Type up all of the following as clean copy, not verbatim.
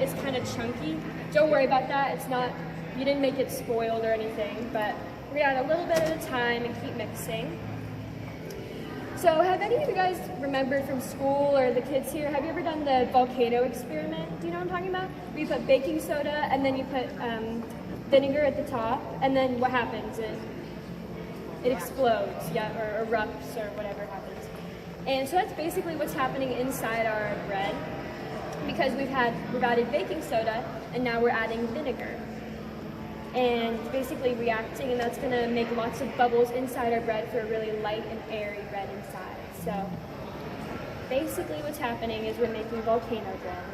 is kind of chunky. Don't worry about that. It's not, you didn't make it spoiled or anything, but we're gonna add a little bit at a time and keep mixing. So have any of you guys remembered from school, or the kids here, have you ever done the volcano experiment? Do you know what I'm talking about? Where you put baking soda and then you put vinegar at the top, and then what happens? It explodes, yeah, or erupts, or whatever happens. And so that's basically what's happening inside our bread, because we've added baking soda, and now we're adding vinegar. And it's basically reacting, and that's gonna make lots of bubbles inside our bread for a really light and airy bread inside. So basically what's happening is we're making volcano bread.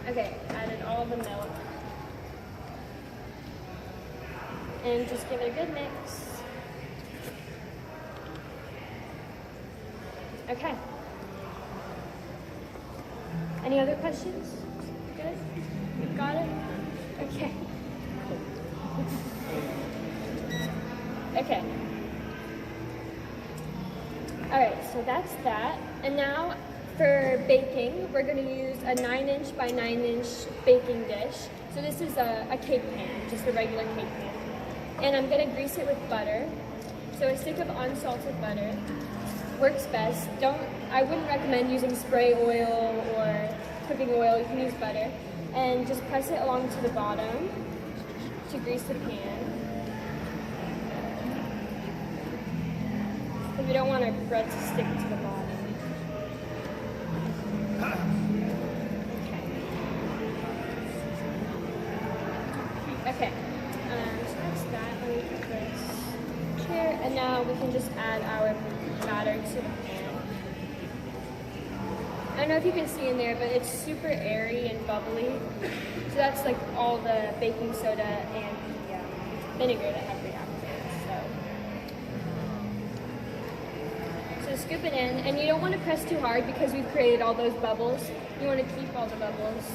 Okay, added all the milk. And just give it a good mix. Okay. Any other questions? Good? You got it? Okay. Okay. All right, so that's that. And now for baking, we're going to use a 9" by 9" baking dish. So this is a cake pan, just a regular cake pan. And I'm going to grease it with butter. So a stick of unsalted butter works best. I wouldn't recommend using spray oil or cooking oil. You can use butter. And just press it along to the bottom to grease the pan. Because we don't want our bread to stick to the bottom. Okay. So that's that. Let me put this here. And now we can just add our batter to the pan. I don't know if you can see in there, but it's super airy and bubbly. So that's like all the baking soda and the vinegar that have reacted. So scoop it in, and you don't want to press too hard because we've created all those bubbles. You want to keep all the bubbles.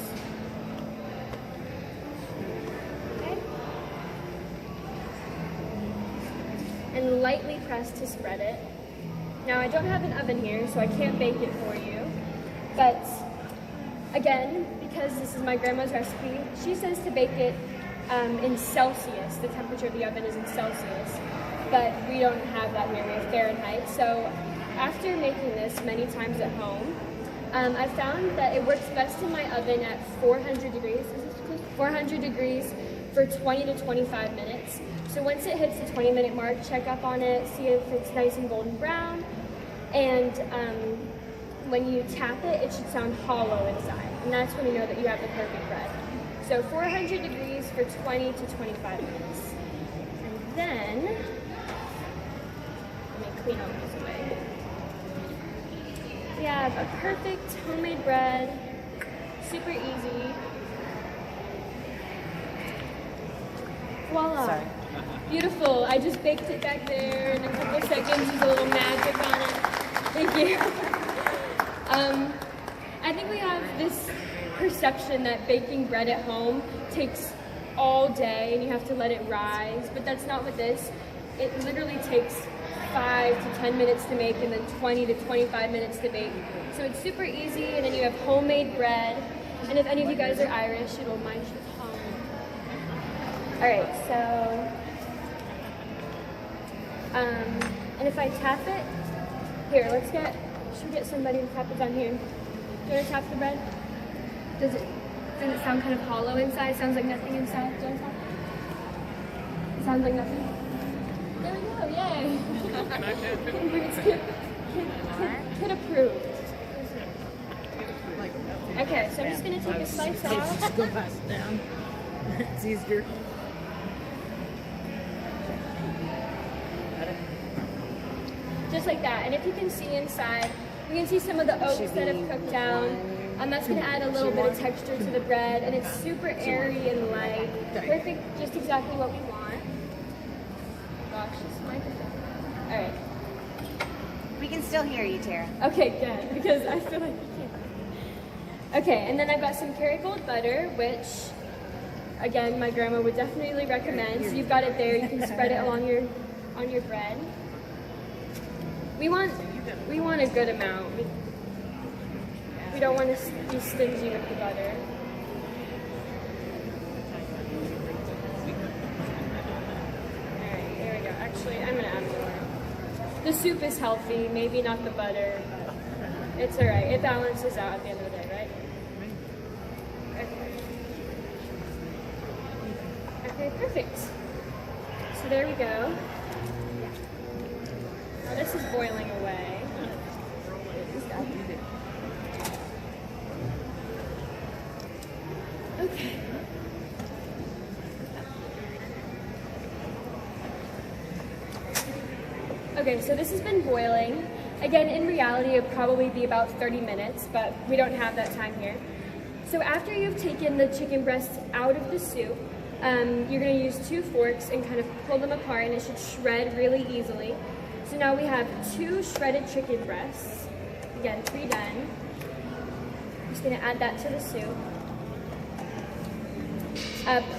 Okay. And lightly press to spread it. Now I don't have an oven here, so I can't bake it for you. But again, because this is my grandma's recipe, she says to bake it in Celsius. The temperature of the oven is in Celsius, but we don't have that here. We have Fahrenheit. So after making this many times at home, I found that it works best in my oven at 400 degrees. Is this close? 400 degrees for 20 to 25 minutes. So once it hits the 20-minute mark, check up on it, see if it's nice and golden brown, and when you tap it, it should sound hollow inside, and that's when you know that you have the perfect bread. So 400 degrees for 20 to 25 minutes. And then, let me clean all this away. We have a perfect homemade bread, super easy. Voila. Sorry. Beautiful. I just baked it back there in a couple seconds. There's a little magic on it. Thank you. I think we have this perception that baking bread at home takes all day and you have to let it rise, but that's not what this. It literally takes 5 to 10 minutes to make and then 20 to 25 minutes to bake. So it's super easy, and then you have homemade bread. And if any of you guys are Irish, it'll mind you home. Alright, so, and if I tap it, here, should we get somebody to tap it down here? Do you want to tap the bread? Does it sound kind of hollow inside? Sounds like nothing inside? Do you want to tap it? It sounds like nothing? There we go, yay! Kid approved. Okay, so I'm just going to take a slice off. Just go pass it down. It's easier. Just like that. And if you can see inside, you can see some of the oats that have cooked down. That's going to add a little bit of texture to the bread, and it's super airy and light. Perfect, just exactly what we want. Gosh, this microphone. All right. We can still hear you, Tara. Okay, good, because I feel like we can't. Okay, and then I've got some Kerrygold butter, which, again, my grandma would definitely recommend. So you've got it there. You can spread it along on your bread. We want a good amount. We don't want to be stingy with the butter. Alright, there we go. Actually, I'm going to add more. The soup is healthy, maybe not the butter, but it's alright. It balances out at the end of the day, right? Okay, perfect. So there we go. Now this is boiling away. Okay. Okay, so this has been boiling. Again, in reality, it would probably be about 30 minutes, but we don't have that time here. So after you've taken the chicken breasts out of the soup, you're going to use 2 forks and kind of pull them apart, and it should shred really easily. So now we have 2 shredded chicken breasts. Again, 3 done. I'm just going to add that to the soup.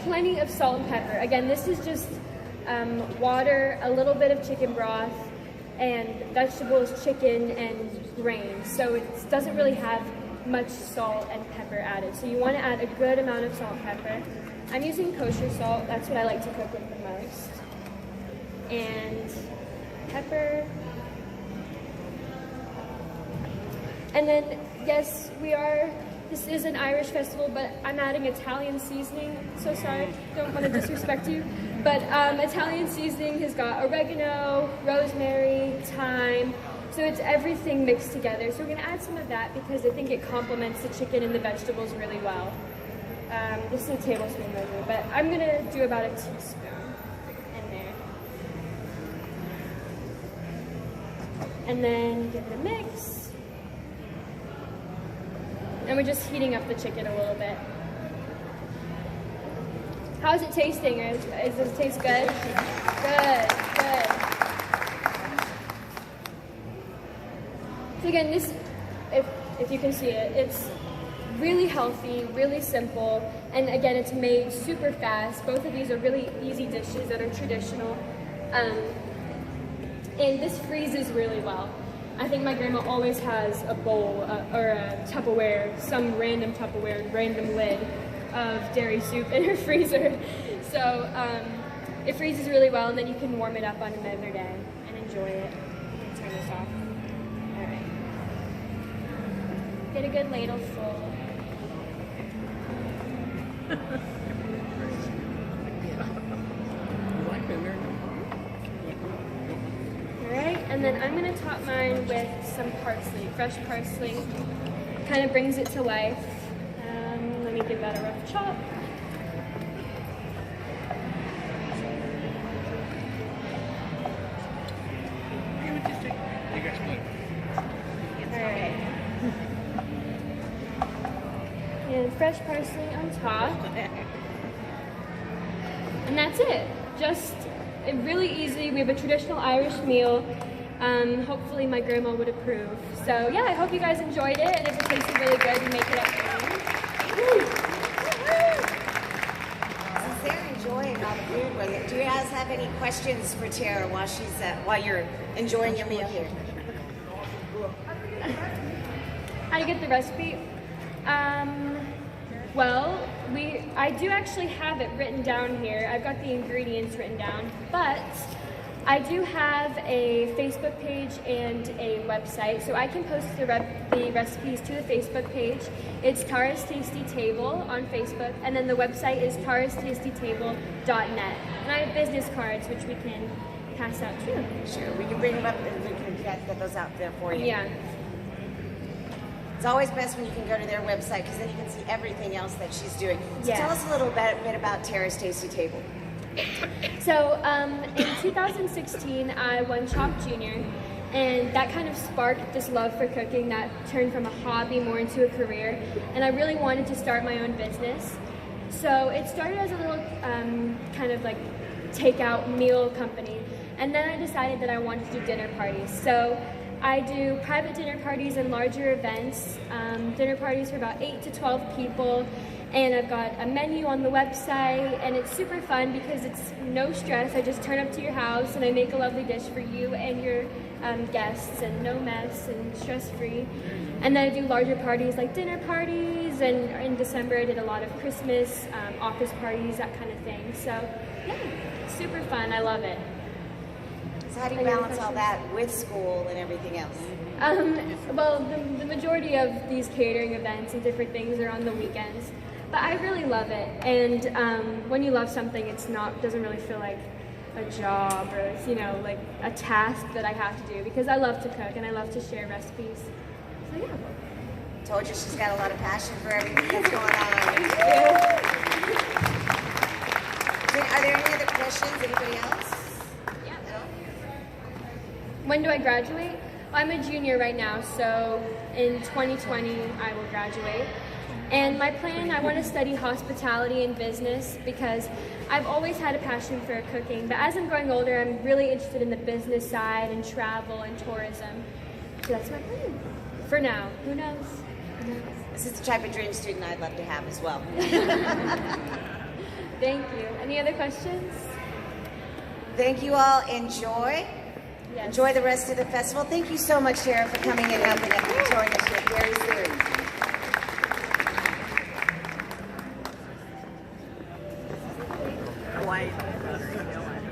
Plenty of salt and pepper. Again, this is just water, a little bit of chicken broth, and vegetables, chicken, and grains. So it doesn't really have much salt and pepper added. So you want to add a good amount of salt and pepper. I'm using kosher salt. That's what I like to cook with the most. And pepper. And then, yes, this is an Irish festival, but I'm adding Italian seasoning. So sorry, don't want to disrespect you. But Italian seasoning has got oregano, rosemary, thyme. So it's everything mixed together. So we're going to add some of that because I think it complements the chicken and the vegetables really well. This is a tablespoon measure, but I'm going to do about a teaspoon in there. And then give it a mix. And we're just heating up the chicken a little bit. How's it tasting? Does it taste good? Good, good. So again, this, if you can see it, it's really healthy, really simple, and again, it's made super fast. Both of these are really easy dishes that are traditional, and this freezes really well. I think my grandma always has a bowl or a Tupperware, some random Tupperware, random lid of dairy soup in her freezer. So it freezes really well, and then you can warm it up on another day and enjoy it. Turn this off. All right. Get a good ladle full. Alright, and then I'm going to top mine with some parsley, fresh parsley. Kind of brings it to life. Let me give that a rough chop. Alright. And fresh parsley on top. And that's it. Just really easy. We have a traditional Irish meal. Hopefully my grandma would approve. So yeah, I hope you guys enjoyed it, and if it tasted really good, you make it up for me. Since they're enjoying all the food with it, do you guys have any questions for Tara while you're enjoying your meal here? How to get the recipe? Well, I do actually have it written down here. I've got the ingredients written down, but I do have a Facebook page and a website, so I can post the recipes to the Facebook page. It's Tara's Tasty Table on Facebook, and then the website is tarastastytable.net. And I have business cards, which we can pass out too. Sure, we can bring them up and we can get those out there for you. Yeah. It's always best when you can go to their website because then you can see everything else that she's doing. So Yeah. tell us a little bit about Tara's Tasty Table. So in 2016, I won Chop Junior, and that kind of sparked this love for cooking that turned from a hobby more into a career, and I really wanted to start my own business. So it started as a little kind of like takeout meal company, and then I decided that I wanted to do dinner parties. So I do private dinner parties and larger events, dinner parties for about 8 to 12 people, and I've got a menu on the website, and it's super fun because it's no stress. I just turn up to your house and I make a lovely dish for you and your guests and no mess and stress-free. And then I do larger parties like dinner parties, and in December I did a lot of Christmas office parties, that kind of thing. So yeah, super fun. I love it. So how do you Any other balance all questions? that with school and everything else? Well, the majority of these catering events and different things are on the weekends, but I really love it. And when you love something, doesn't really feel like a job or like a task that I have to do, because I love to cook and I love to share recipes. So yeah. Told you she's got a lot of passion for everything that's going on. Are there any other questions? Anybody else? Yeah. When do I graduate? I'm a junior right now, so in 2020 I will graduate. And my plan, I want to study hospitality and business because I've always had a passion for cooking. But as I'm growing older, I'm really interested in the business side and travel and tourism. So that's my plan. For now. Who knows? Who knows? This is the type of dream student I'd love to have as well. Thank you. Any other questions? Thank you all. Enjoy. Yes. Enjoy the rest of the festival. Thank you so much, Tara, for coming and helping us and joining us here very soon. White.